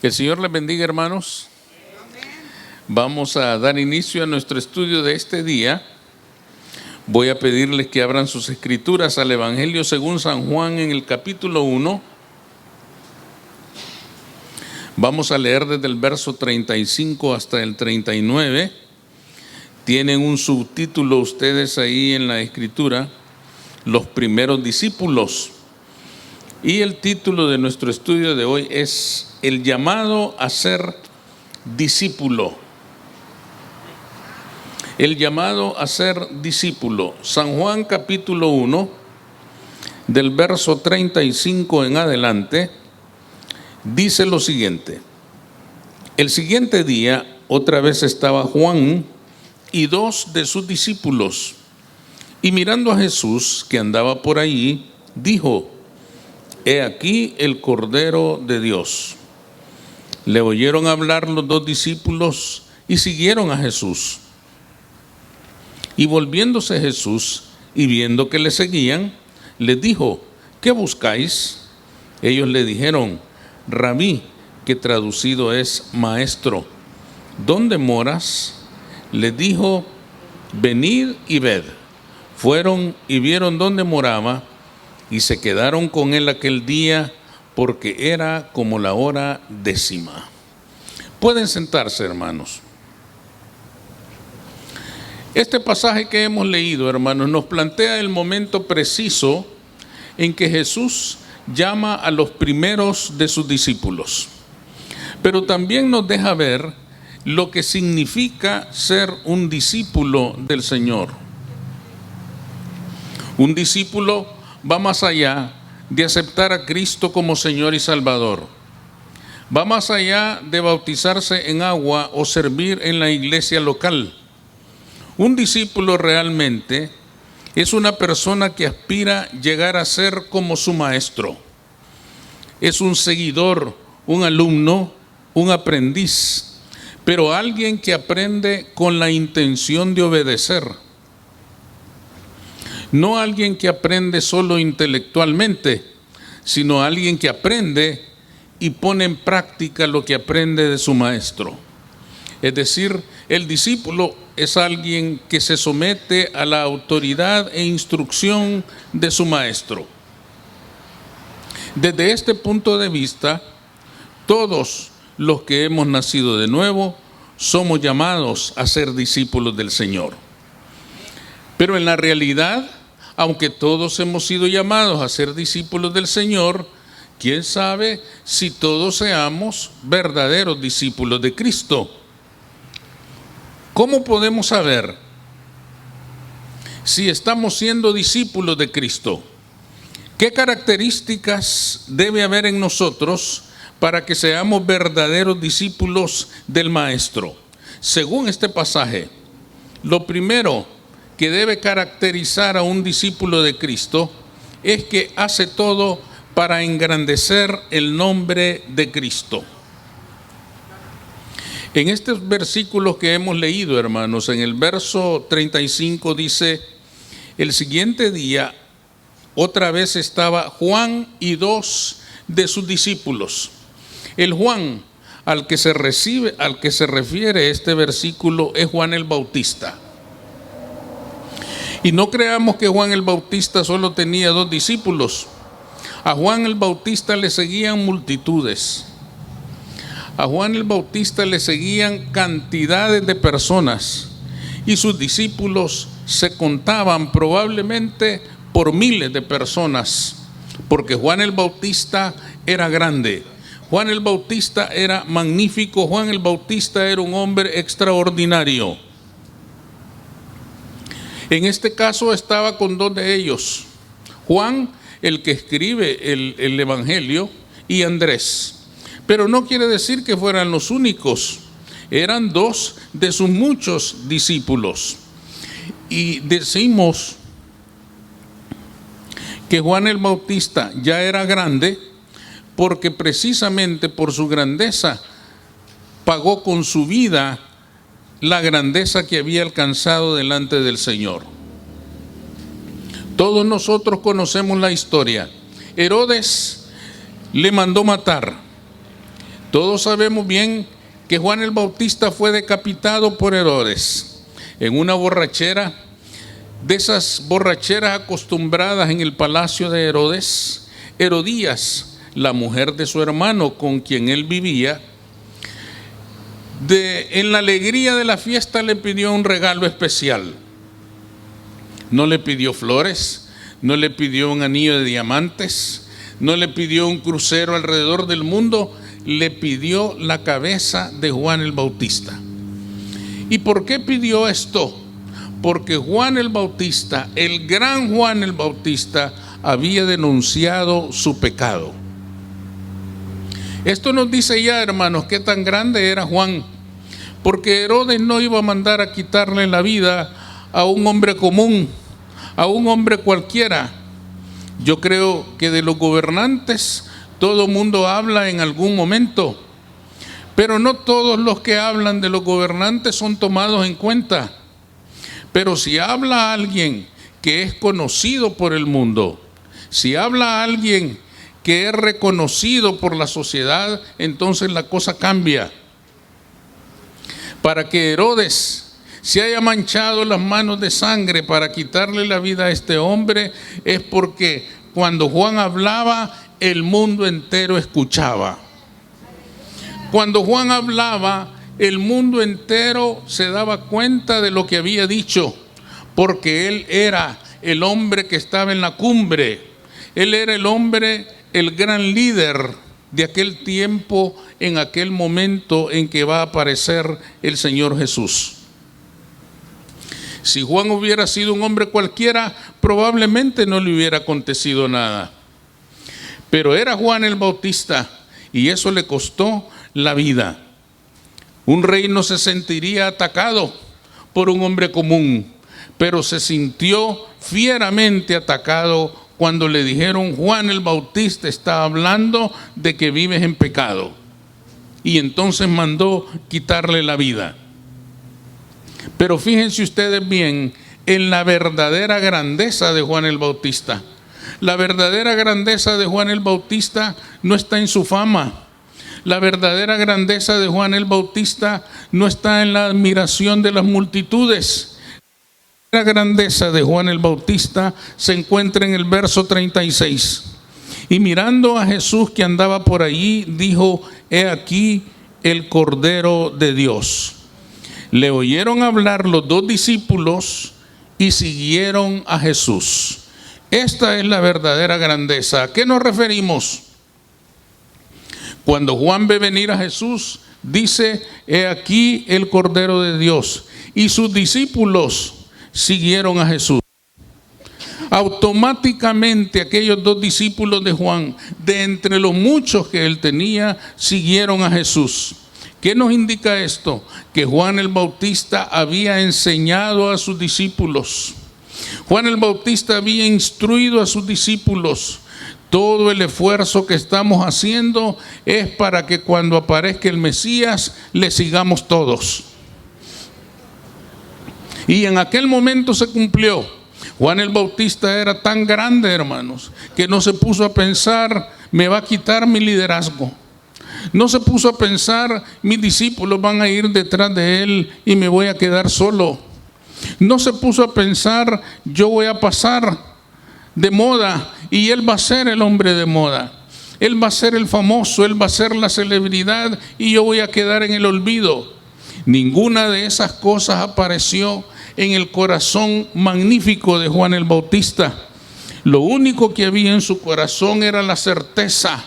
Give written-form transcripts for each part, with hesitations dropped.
El Señor les bendiga, hermanos. Vamos a dar inicio a nuestro estudio de este día. Voy a pedirles que abran sus escrituras al Evangelio según San Juan en el capítulo 1. Vamos a leer desde el verso 35 hasta el 39. Tienen un subtítulo ustedes ahí en la escritura, los primeros discípulos. Y el título de nuestro estudio de hoy es El llamado a ser discípulo. El llamado a ser discípulo. San Juan capítulo 1, del verso 35 en adelante, dice lo siguiente. El siguiente día, otra vez estaba Juan y dos de sus discípulos, y mirando a Jesús que andaba por allí, dijo: He aquí el Cordero de Dios. Le oyeron hablar los dos discípulos y siguieron a Jesús. Y volviéndose Jesús y viendo que le seguían, les dijo: ¿Qué buscáis? Ellos le dijeron: Rabí, que traducido es maestro, ¿dónde moras? Les dijo: Venid y ved. Fueron y vieron dónde moraba, y se quedaron con él aquel día, porque era como la hora 10:00. Pueden sentarse, hermanos. Este pasaje que hemos leído, hermanos, nos plantea el momento preciso en que Jesús llama a los primeros de sus discípulos. Pero también nos deja ver lo que significa ser un discípulo del Señor. Un discípulo va más allá de aceptar a Cristo como Señor y Salvador. Va más allá de bautizarse en agua o servir en la iglesia local. Un discípulo realmente es una persona que aspira a llegar a ser como su maestro. Es un seguidor, un alumno, un aprendiz, pero alguien que aprende con la intención de obedecer. No alguien que aprende solo intelectualmente, sino alguien que aprende y pone en práctica lo que aprende de su maestro. Es decir, el discípulo es alguien que se somete a la autoridad e instrucción de su maestro. Desde este punto de vista, todos los que hemos nacido de nuevo somos llamados a ser discípulos del Señor. Pero en la realidad, aunque todos hemos sido llamados a ser discípulos del Señor, ¿quién sabe si todos seamos verdaderos discípulos de Cristo? ¿Cómo podemos saber si estamos siendo discípulos de Cristo? ¿Qué características debe haber en nosotros para que seamos verdaderos discípulos del Maestro? Según este pasaje, lo primero que debe caracterizar a un discípulo de Cristo es que hace todo para engrandecer el nombre de Cristo. En estos versículos que hemos leído, hermanos, en el verso 35 dice: el siguiente día otra vez estaba Juan y dos de sus discípulos. El Juan al que se refiere este versículo es Juan el Bautista. Y no creamos que Juan el Bautista solo tenía dos discípulos. A Juan el Bautista le seguían multitudes. A Juan el Bautista le seguían cantidades de personas. Y sus discípulos se contaban probablemente por miles de personas. Porque Juan el Bautista era grande. Juan el Bautista era magnífico. Juan el Bautista era un hombre extraordinario. En este caso estaba con dos de ellos, Juan, el que escribe el Evangelio, y Andrés. Pero no quiere decir que fueran los únicos, eran dos de sus muchos discípulos. Y decimos que Juan el Bautista ya era grande porque precisamente por su grandeza pagó con su vida la grandeza que había alcanzado delante del Señor. Todos nosotros conocemos la historia. Herodes le mandó matar. Todos sabemos bien que Juan el Bautista fue decapitado por Herodes en una borrachera, de esas borracheras acostumbradas en el palacio de Herodes. Herodías, la mujer de su hermano con quien él vivía, en la alegría de la fiesta le pidió un regalo especial. No le pidió flores, no le pidió un anillo de diamantes, no le pidió un crucero alrededor del mundo, le pidió la cabeza de Juan el Bautista. ¿Y por qué pidió esto? Porque Juan el Bautista, el gran Juan el Bautista, había denunciado su pecado. Esto nos dice ya, hermanos, qué tan grande era Juan, porque Herodes no iba a mandar a quitarle la vida a un hombre común, a un hombre cualquiera. Yo creo que de los gobernantes todo mundo habla en algún momento, pero no todos los que hablan de los gobernantes son tomados en cuenta. Pero si habla alguien que es conocido por el mundo, si habla alguien que es reconocido por la sociedad, entonces la cosa cambia. Para que Herodes se haya manchado las manos de sangre para quitarle la vida a este hombre, es porque cuando Juan hablaba, el mundo entero escuchaba. Cuando Juan hablaba, el mundo entero se daba cuenta de lo que había dicho, porque él era el hombre que estaba en la cumbre. Él era el hombre, el gran líder de aquel tiempo, en aquel momento en que va a aparecer el Señor Jesús. Si Juan hubiera sido un hombre cualquiera, probablemente no le hubiera acontecido nada. Pero era Juan el Bautista y eso le costó la vida. Un rey no se sentiría atacado por un hombre común, pero se sintió fieramente atacado cuando le dijeron: Juan el Bautista está hablando de que vives en pecado. Y entonces mandó quitarle la vida. Pero fíjense ustedes bien en la verdadera grandeza de Juan el Bautista. La verdadera grandeza de Juan el Bautista no está en su fama. La verdadera grandeza de Juan el Bautista no está en la admiración de las multitudes. La grandeza de Juan el Bautista se encuentra en el verso 36. Y mirando a Jesús que andaba por allí, dijo: he aquí el Cordero de Dios. Le oyeron hablar los dos discípulos y siguieron a Jesús. Esta es la verdadera grandeza. ¿A qué nos referimos? Cuando Juan ve venir a Jesús, dice: he aquí el Cordero de Dios. Y sus discípulos siguieron a Jesús. Automáticamente aquellos dos discípulos de Juan, de entre los muchos que él tenía, siguieron a Jesús. ¿Qué nos indica esto? Que Juan el Bautista había enseñado a sus discípulos. Juan el Bautista había instruido a sus discípulos. Todo el esfuerzo que estamos haciendo es para que cuando aparezca el Mesías, le sigamos todos. Y en aquel momento se cumplió. Juan el Bautista era tan grande, hermanos, que no se puso a pensar: me va a quitar mi liderazgo. No se puso a pensar: mis discípulos van a ir detrás de él y me voy a quedar solo. No se puso a pensar: yo voy a pasar de moda y él va a ser el hombre de moda. Él va a ser el famoso, él va a ser la celebridad y yo voy a quedar en el olvido. Ninguna de esas cosas apareció en el corazón magnífico de Juan el Bautista. Lo único que había en su corazón era la certeza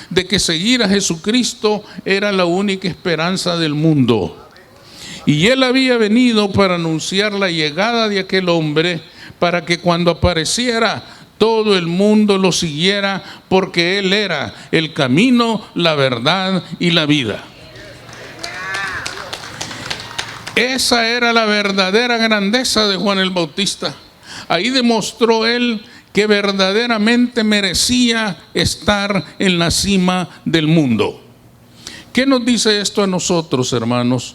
de que seguir a Jesucristo era la única esperanza del mundo. Y él había venido para anunciar la llegada de aquel hombre, para que cuando apareciera todo el mundo lo siguiera, porque él era el camino, la verdad y la vida. Esa era la verdadera grandeza de Juan el Bautista. Ahí demostró él que verdaderamente merecía estar en la cima del mundo. ¿Qué nos dice esto a nosotros, hermanos?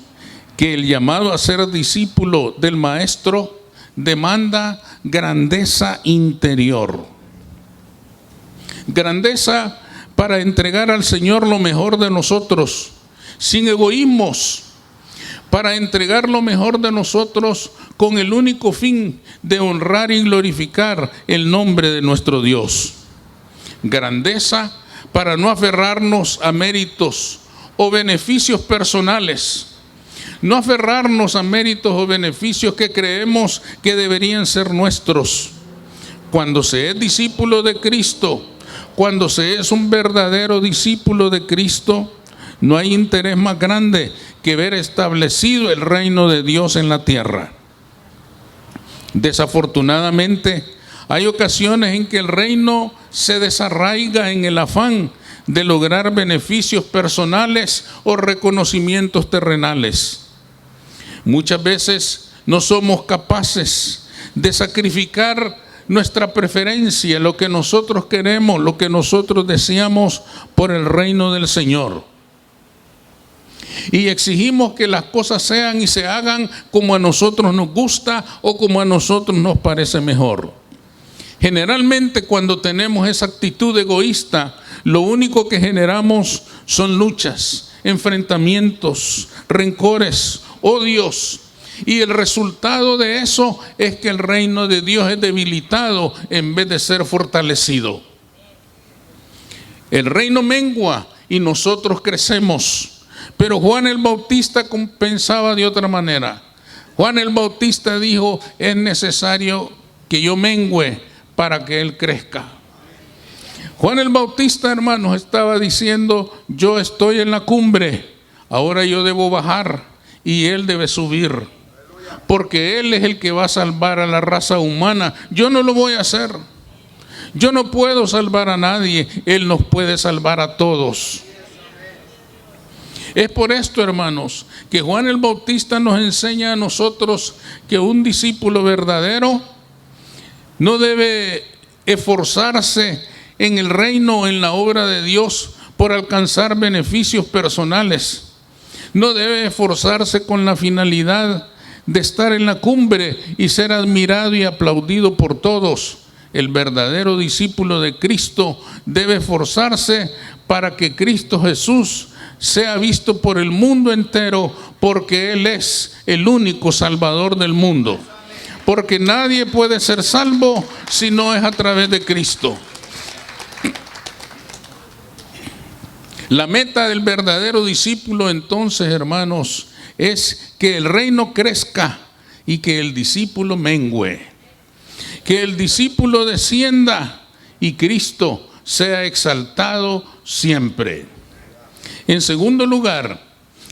Que el llamado a ser discípulo del Maestro demanda grandeza interior. Grandeza para entregar al Señor lo mejor de nosotros, sin egoísmos, para entregar lo mejor de nosotros con el único fin de honrar y glorificar el nombre de nuestro Dios. Grandeza para no aferrarnos a méritos o beneficios personales, no aferrarnos a méritos o beneficios que creemos que deberían ser nuestros. Cuando se es discípulo de Cristo, cuando se es un verdadero discípulo de Cristo, no hay interés más grande que ver establecido el reino de Dios en la tierra. Desafortunadamente, hay ocasiones en que el reino se desarraiga en el afán de lograr beneficios personales o reconocimientos terrenales. Muchas veces no somos capaces de sacrificar nuestra preferencia, lo que nosotros queremos, lo que nosotros deseamos por el reino del Señor. Y exigimos que las cosas sean y se hagan como a nosotros nos gusta o como a nosotros nos parece mejor. Generalmente cuando tenemos esa actitud egoísta, lo único que generamos son luchas, enfrentamientos, rencores, odios. Y el resultado de eso es que el reino de Dios es debilitado en vez de ser fortalecido. El reino mengua y nosotros crecemos. Pero Juan el Bautista pensaba de otra manera. Juan el Bautista dijo: es necesario que yo mengüe para que Él crezca. Juan el Bautista, hermanos, estaba diciendo: yo estoy en la cumbre, ahora yo debo bajar y Él debe subir. Porque Él es el que va a salvar a la raza humana. Yo no lo voy a hacer. Yo no puedo salvar a nadie. Él nos puede salvar a todos. Es por esto, hermanos, que Juan el Bautista nos enseña a nosotros que un discípulo verdadero no debe esforzarse en el reino, en la obra de Dios, por alcanzar beneficios personales. No debe esforzarse con la finalidad de estar en la cumbre y ser admirado y aplaudido por todos. El verdadero discípulo de Cristo debe esforzarse para que Cristo Jesús sea visto por el mundo entero, porque Él es el único Salvador del mundo. Porque nadie puede ser salvo si no es a través de Cristo. La meta del verdadero discípulo, entonces, hermanos, es que el reino crezca y que el discípulo mengüe. Que el discípulo descienda y Cristo sea exaltado siempre. En segundo lugar,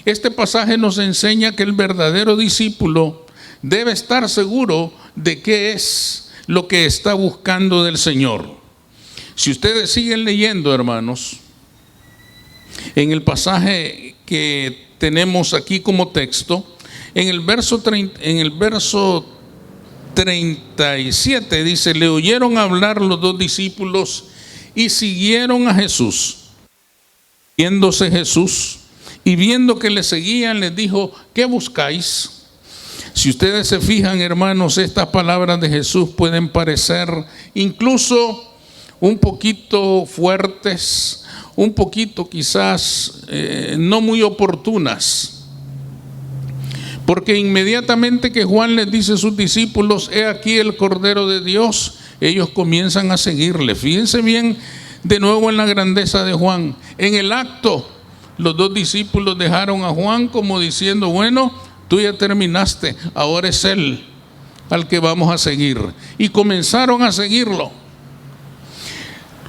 este pasaje nos enseña que el verdadero discípulo debe estar seguro de qué es lo que está buscando del Señor. Si ustedes siguen leyendo, hermanos, en el pasaje que tenemos aquí como texto, en el verso 37 dice: le oyeron hablar los dos discípulos y siguieron a Jesús. Viéndose Jesús y viendo que le seguían, les dijo: ¿qué buscáis? Si ustedes se fijan, hermanos, estas palabras de Jesús pueden parecer incluso un poquito fuertes, un poquito quizás no muy oportunas. Porque inmediatamente que Juan les dice a sus discípulos: he aquí el Cordero de Dios, ellos comienzan a seguirle. Fíjense bien de nuevo en la grandeza de Juan. En el acto, los dos discípulos dejaron a Juan como diciendo: bueno, tú ya terminaste, ahora es Él al que vamos a seguir. Y comenzaron a seguirlo.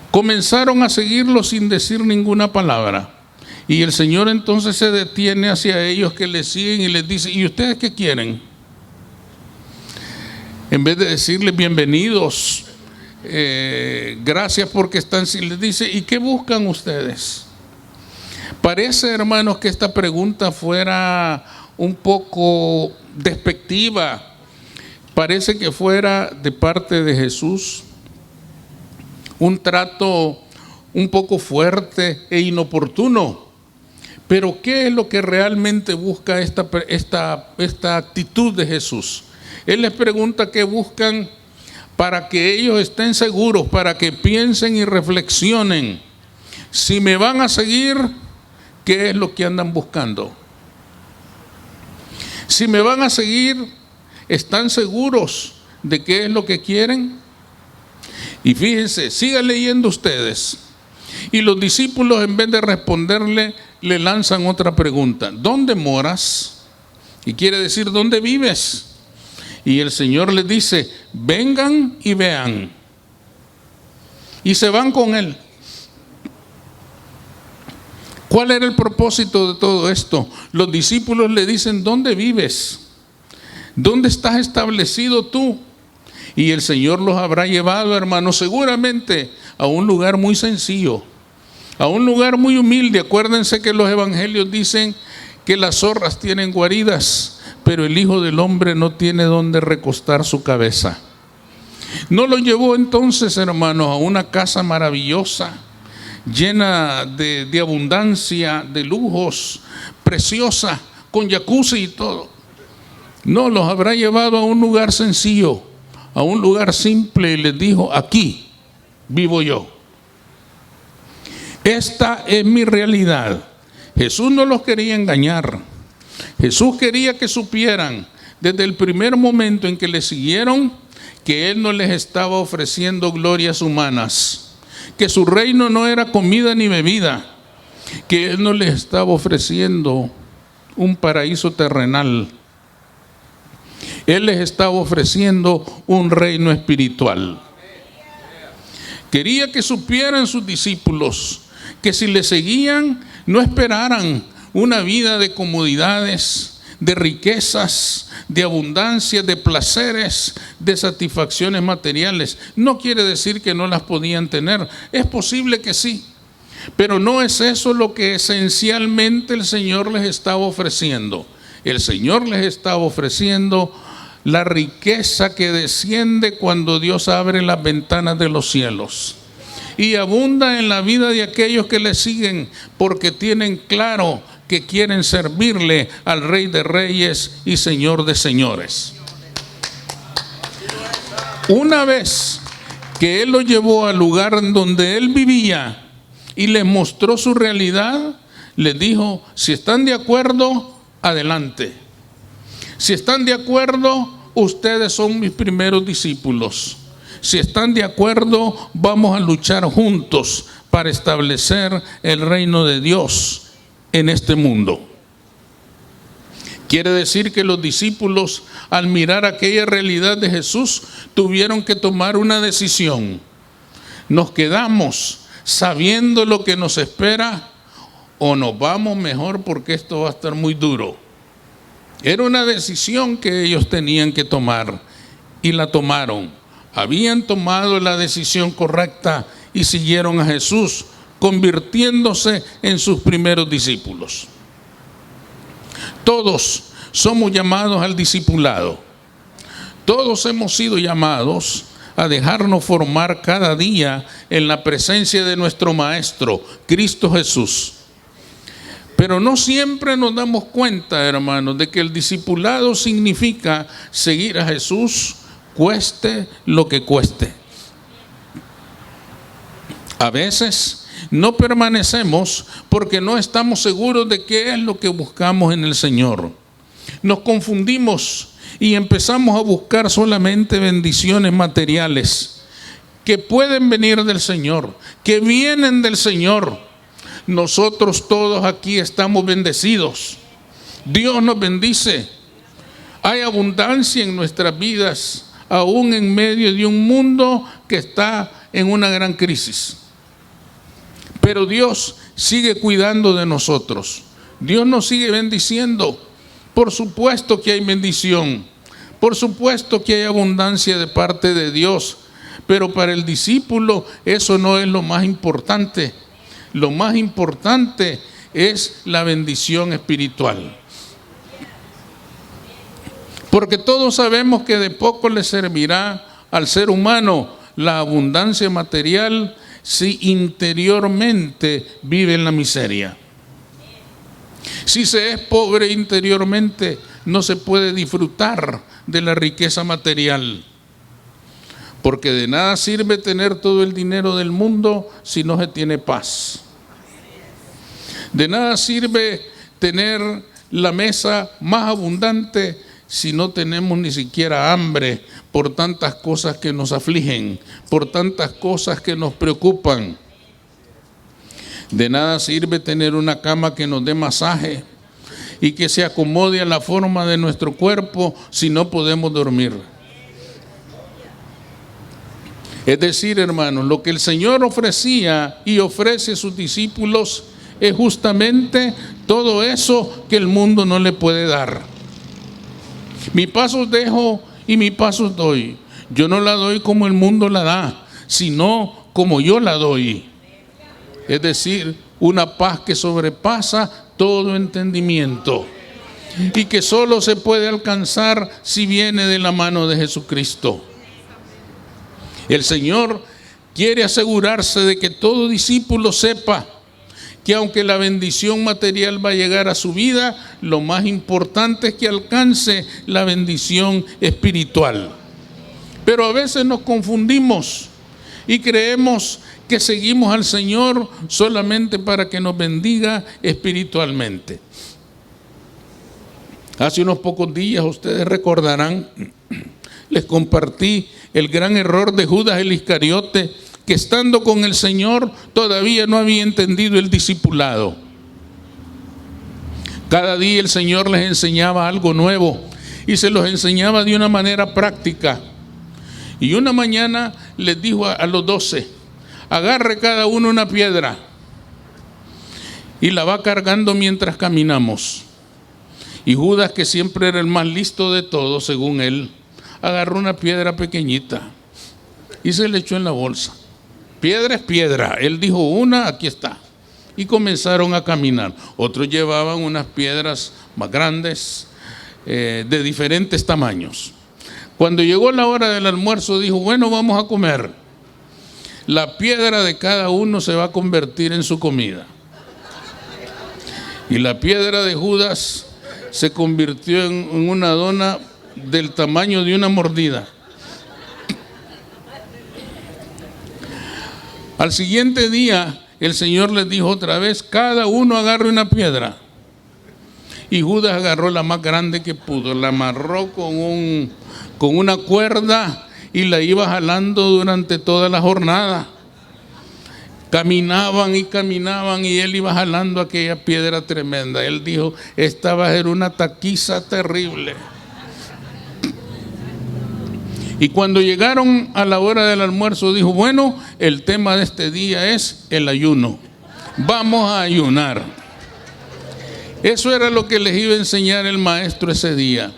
Comenzaron a seguirlo sin decir ninguna palabra. Y el Señor entonces se detiene hacia ellos que le siguen y les dice: ¿y ustedes qué quieren? En vez de decirles: bienvenidos, gracias porque están, les dice: ¿y qué buscan ustedes? Parece, hermanos, que esta pregunta fuera un poco despectiva. Parece que fuera de parte de Jesús un trato un poco fuerte e inoportuno. Pero ¿qué es lo que realmente busca esta actitud de Jesús? Él les pregunta qué buscan para que ellos estén seguros, para que piensen y reflexionen Si me van a seguir, ¿qué es lo que andan buscando? Si me van a seguir, ¿están seguros de qué es lo que quieren? Y fíjense, sigan leyendo ustedes. Y los discípulos, en vez de responderle, le lanzan otra pregunta. ¿Dónde moras? Y quiere decir, ¿dónde vives? Y el Señor les dice, vengan y vean. Y se van con él. ¿Cuál era el propósito de todo esto? Los discípulos le dicen, ¿dónde vives? ¿Dónde estás establecido tú? Y el Señor los habrá llevado, hermanos, seguramente a un lugar muy sencillo, a un lugar muy humilde. Acuérdense que los evangelios dicen que las zorras tienen guaridas, pero el Hijo del Hombre no tiene donde recostar su cabeza. No lo llevó entonces, hermanos, a una casa maravillosa, llena de abundancia, de lujos, preciosa, con jacuzzi y todo. No, los habrá llevado a un lugar sencillo, a un lugar simple, y les dijo, aquí vivo yo. Esta es mi realidad. Jesús no los quería engañar. Jesús quería que supieran desde el primer momento en que le siguieron que Él no les estaba ofreciendo glorias humanas, que su reino no era comida ni bebida, que Él no les estaba ofreciendo un paraíso terrenal. Él les estaba ofreciendo un reino espiritual. Quería que supieran sus discípulos que si le seguían, no esperaran una vida de comodidades, de riquezas, de abundancia, de placeres, de satisfacciones materiales. No quiere decir que no las podían tener. Es posible que sí, pero no es eso lo que esencialmente el Señor les estaba ofreciendo. El Señor les estaba ofreciendo la riqueza que desciende cuando Dios abre las ventanas de los cielos y abunda en la vida de aquellos que le siguen, porque tienen claro que quieren servirle al Rey de Reyes y Señor de Señores. Una vez que Él los llevó al lugar en donde Él vivía y les mostró su realidad, les dijo, si están de acuerdo, adelante. Si están de acuerdo, ustedes son mis primeros discípulos. Si están de acuerdo, vamos a luchar juntos para establecer el reino de Dios en este mundo. Quiere decir que los discípulos, al mirar aquella realidad de Jesús, tuvieron que tomar una decisión. ¿Nos quedamos sabiendo lo que nos espera o nos vamos mejor porque esto va a estar muy duro? Era una decisión que ellos tenían que tomar y la tomaron. Habían tomado la decisión correcta y siguieron a Jesús, convirtiéndose en sus primeros discípulos. Todos somos llamados al discipulado. Todos hemos sido llamados a dejarnos formar cada día en la presencia de nuestro Maestro, Cristo Jesús. Pero no siempre nos damos cuenta, hermanos, de que el discipulado significa seguir a Jesús, cueste lo que cueste. A veces no permanecemos porque no estamos seguros de qué es lo que buscamos en el Señor. Nos confundimos y empezamos a buscar solamente bendiciones materiales que pueden venir del Señor, que vienen del Señor. Nosotros todos aquí estamos bendecidos. Dios nos bendice. Hay abundancia en nuestras vidas, aún en medio de un mundo que está en una gran crisis. Pero Dios sigue cuidando de nosotros. Dios nos sigue bendiciendo. Por supuesto que hay bendición. Por supuesto que hay abundancia de parte de Dios. Pero para el discípulo eso no es lo más importante. Lo más importante es la bendición espiritual. Porque todos sabemos que de poco le servirá al ser humano la abundancia material si interiormente vive en la miseria. Si se es pobre interiormente, no se puede disfrutar de la riqueza material. Porque de nada sirve tener todo el dinero del mundo si no se tiene paz. De nada sirve tener la mesa más abundante si no tenemos ni siquiera hambre por tantas cosas que nos afligen, por tantas cosas que nos preocupan. De nada sirve tener una cama que nos dé masaje y que se acomode a la forma de nuestro cuerpo si no podemos dormir. Es decir, hermanos, lo que el Señor ofrecía y ofrece a sus discípulos es justamente todo eso que el mundo no le puede dar. Mi paz os dejo y mi paz os doy. Yo no la doy como el mundo la da, sino como yo la doy. Es decir, una paz que sobrepasa todo entendimiento y que solo se puede alcanzar si viene de la mano de Jesucristo. El Señor quiere asegurarse de que todo discípulo sepa que aunque la bendición material va a llegar a su vida, lo más importante es que alcance la bendición espiritual. Pero a veces nos confundimos y creemos que seguimos al Señor solamente para que nos bendiga espiritualmente. Hace unos pocos días, ustedes recordarán, les compartí el gran error de Judas el Iscariote, que estando con el Señor todavía no había entendido el discipulado. Cada día el Señor les enseñaba algo nuevo y se los enseñaba de una manera práctica. Y una mañana les dijo a los 12, agarre cada uno una piedra y la va cargando mientras caminamos. Y Judas, que siempre era el más listo de todos, según él, agarró una piedra pequeñita y se le echó en la bolsa. Piedra es piedra. Él dijo una, aquí está. Y comenzaron a caminar. Otros llevaban unas piedras más grandes, de diferentes tamaños. Cuando llegó la hora del almuerzo, dijo, bueno, vamos a comer. La piedra de cada uno se va a convertir en su comida. Y la piedra de Judas se convirtió en una dona del tamaño de una mordida. Al siguiente día, el Señor les dijo otra vez, cada uno agarre una piedra. Y Judas agarró la más grande que pudo, la amarró con una cuerda y la iba jalando durante toda la jornada. Caminaban y él iba jalando aquella piedra tremenda. Él dijo, esta va a ser una taquiza terrible. Y cuando llegaron a la hora del almuerzo, dijo, bueno, el tema de este día es el ayuno. Vamos a ayunar. Eso era lo que les iba a enseñar el maestro ese día.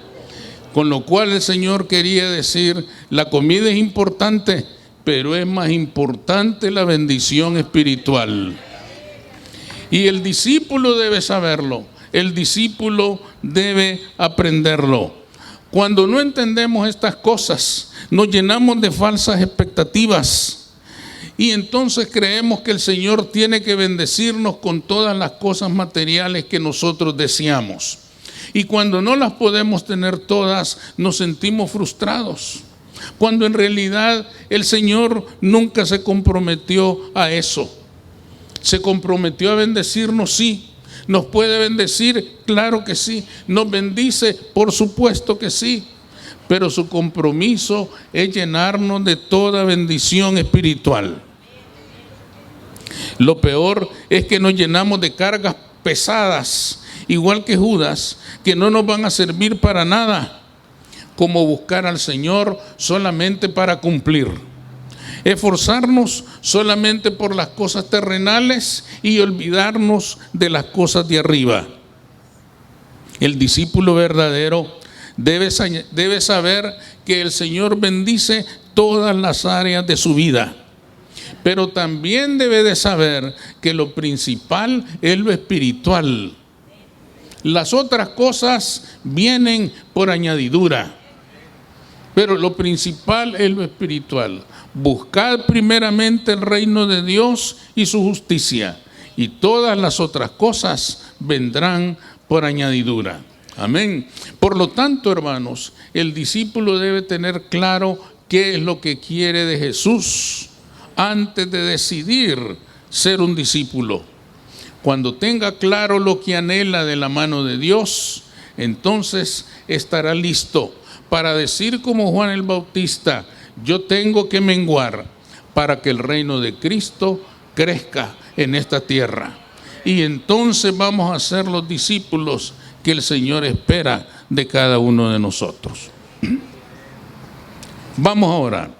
Con lo cual el Señor quería decir, la comida es importante, pero es más importante la bendición espiritual. Y el discípulo debe saberlo, el discípulo debe aprenderlo. Cuando no entendemos estas cosas, nos llenamos de falsas expectativas y entonces creemos que el Señor tiene que bendecirnos con todas las cosas materiales que nosotros deseamos. Y cuando no las podemos tener todas, nos sentimos frustrados. Cuando en realidad el Señor nunca se comprometió a eso. Se comprometió a bendecirnos, sí. ¿Nos puede bendecir? Claro que sí. ¿Nos bendice? Por supuesto que sí. Pero su compromiso es llenarnos de toda bendición espiritual. Lo peor es que nos llenamos de cargas pesadas, igual que Judas, que no nos van a servir para nada, como buscar al Señor solamente para cumplir. Esforzarnos solamente por las cosas terrenales y olvidarnos de las cosas de arriba. El discípulo verdadero debe saber que el Señor bendice todas las áreas de su vida, pero también debe de saber que lo principal es lo espiritual. Las otras cosas vienen por añadidura, pero lo principal es lo espiritual. Buscad primeramente el reino de Dios y su justicia, y todas las otras cosas vendrán por añadidura. Amén. Por lo tanto, hermanos, el discípulo debe tener claro qué es lo que quiere de Jesús antes de decidir ser un discípulo. Cuando tenga claro lo que anhela de la mano de Dios, entonces estará listo para decir como Juan el Bautista: yo tengo que menguar para que el reino de Cristo crezca en esta tierra. Y entonces vamos a ser los discípulos que el Señor espera de cada uno de nosotros. Vamos a orar.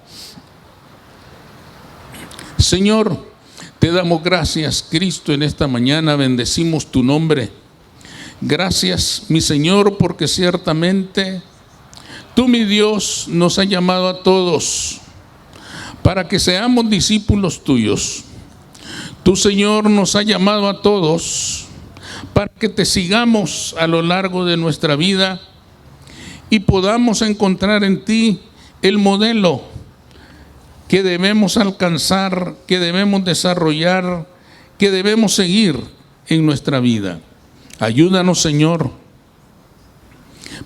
Señor, te damos gracias, Cristo, en esta mañana bendecimos tu nombre. Gracias, mi Señor, porque ciertamente tú, mi Dios, nos has llamado a todos para que seamos discípulos tuyos. Tú, Señor, nos has llamado a todos para que te sigamos a lo largo de nuestra vida y podamos encontrar en ti el modelo que debemos alcanzar, que debemos desarrollar, que debemos seguir en nuestra vida. Ayúdanos, Señor,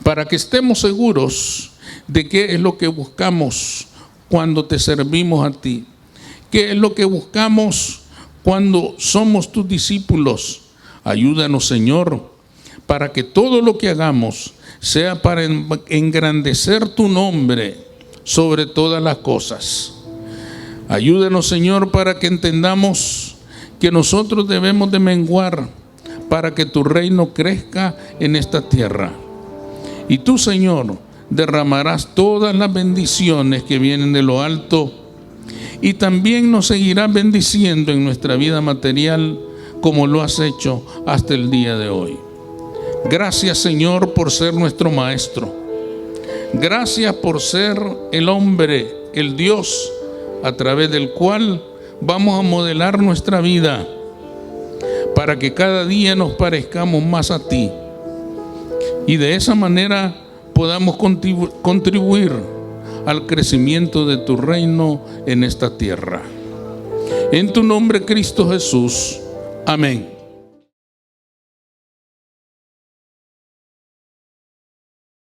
para que estemos seguros de qué es lo que buscamos cuando te servimos a ti, qué es lo que buscamos cuando somos tus discípulos. Ayúdanos, Señor, para que todo lo que hagamos sea para engrandecer tu nombre sobre todas las cosas. Ayúdanos, Señor, para que entendamos que nosotros debemos de menguar para que tu reino crezca en esta tierra. Y tú, Señor, derramarás todas las bendiciones que vienen de lo alto y también nos seguirás bendiciendo en nuestra vida material como lo has hecho hasta el día de hoy. Gracias, Señor, por ser nuestro Maestro. Gracias por ser el hombre, el Dios, a través del cual vamos a modelar nuestra vida para que cada día nos parezcamos más a ti y de esa manera podamos contribuir al crecimiento de tu reino en esta tierra. En tu nombre, Cristo Jesús. Amén.